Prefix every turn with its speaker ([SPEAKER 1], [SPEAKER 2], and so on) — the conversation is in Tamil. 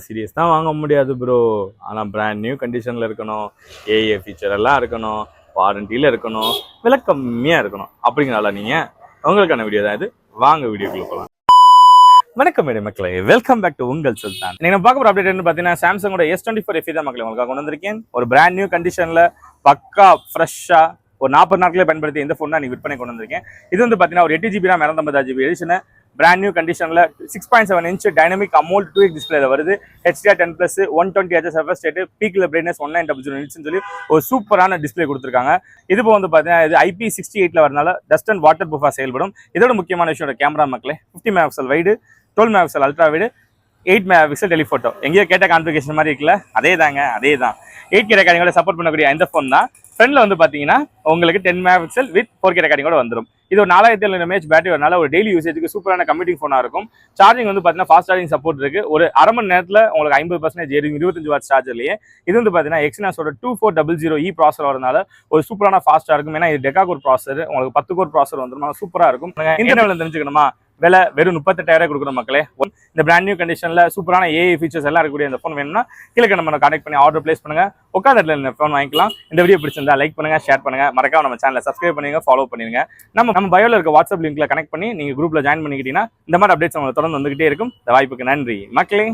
[SPEAKER 1] சீரியஸ் தான் வாங்க முடியாது ப்ரோ. ஆனால் பிராண்ட் நியூ கண்டிஷனில் இருக்கணும், ஏஏ ஃபீச்சர் எல்லாம் இருக்கணும், வாரண்டியில் இருக்கணும், விலை கம்மியாக இருக்கணும். அப்படிங்கிறனால நீங்கள் உங்களுக்கான வீடியோ தான் இது. வாங்க வீடியோக்குள்ள போகலாம். வணக்கம் மேடம் மக்களே, வெல்கம் பேக் டு உங்கள் சுல்தான். நீங்கள் பார்க்க போகிற அப்டேட் என்ன பார்த்தீங்கன்னா, சாம்சங்கோட S24 FE தான் மக்களே உங்களுக்காக கொண்டு வந்திருக்கேன். ஒரு பிராண்ட் நியூ கண்டிஷனில் பக்கா ஃப்ரெஷ்ஷாக ஒரு 40 நாட்களே பயன்படுத்தி இந்த ஃபோன் தான் நீங்கள் விற்பனை கொண்டு வந்திருக்கேன். இது வந்து பார்த்தீங்கன்னா ஒரு 8GB RAM 256GB edition, brand new கண்டிஷனில் 6.7 inch டைனமிக் அமோல்ட் 2x டிஸ்பிளேல வருது. HDR10+, 120Hz ரெஃப்ரெஷ் ரேட், பீக்கில் பிரைட்னஸ் 1900 nitsன்னு சொல்லி ஒரு சூப்பரான டிஸ்பிளே கொடுத்துருக்காங்க. இது இப்போ வந்து பார்த்தீங்கன்னா இது IP68 வரனால டஸ்ட் அண்ட் வாட்டர் ப்ரூஃபாக செயல்படும். இதோட முக்கியமான விஷயம் கேமரா மக்களே, 50 MP wide, 12 MP ultra wide, 8 MP telephoto. எங்கேயோ கேட்ட கான்ஃபிகரேஷன் மாதிரி இருக்குல்ல, அதே தான் 8K ரெக்கார்டிங்கோட சப்போர்ட் பண்ணக்கூடிய இந்த ஃபோன் தான். ஃப்ரண்ட்ல வந்து பார்த்தீங்கன்னா உங்களுக்கு 10 MP வித் 4K ரெக்கார்டிங்கோட வந்துடும். இது ஒரு 4700 mAh பேட்டரி வரனால ஒரு டெய்லி யூசேஜுக்கு சூப்பரான கம்ப்யூட்டிங் ஃபோனாக இருக்கும். சார்ஜிங் வந்து பார்த்தீங்கன்னா ஃபாஸ்ட் சார்ஜிங் சப்போர்ட் இருக்கு. ஒரு அரை மணி நேரத்தில் உங்களுக்கு 50% ஏறும் 25 வாட் சார்ஜர்லேயே. இது வந்து பார்த்தீங்கன்னா எக்ஸினாஸோட 2400E ப்ராசர் வரனால ஒரு சூப்பரான ஃபாஸ்ட்டாக இருக்கும். ஏன்னா இது டெக்கா கோர் ப்ராசர், உங்களுக்கு 10 கோர் ப்ராசர் வந்துடும், சூப்பராக இருக்கும். இந்த லெவலில் தெரிஞ்சுக்கணுமா, விலை வெறும் 38,000 கொடுக்குற மக்களே. இந்த பிராண்ட் நியூ கண்டிஷனில் சூப்பரான ஏஐ ஃபீச்சர்ஸ் எல்லாம் இருக்கக்கூடிய இந்த ஃபோன் வேணும்னா கீழே நம்ம கான்டெக்ட் பண்ணி ஆர்டர் பிளேஸ் பண்ணுங்க. உட்காந்துல இந்த ஃபோன் வாங்கிக்கலாம். இந்த வீடியோ பிடிச்சிருந்தா லைக் பண்ணுங்க, ஷேர் பண்ணுங்க, மறக்காம நம்ம சேனலை சப்ஸ்கிரைப் பண்ணுங்க, ஃபாலோ பண்ணிருங்க. நம்ம பயோல இருக்க வாட்ஸ்அப் லிங்க்ல கனெக்ட் பண்ணி நீங்க குரூப்ல ஜாயின் பண்ணிக்கிட்டீங்கன்னா இந்த மாதிரி அப்டேட்ஸ் உங்களுக்கு தொடர்ந்து வந்துகிட்டே இருக்கும். இந்த வாய்ப்புக்கு நன்றி மக்களே.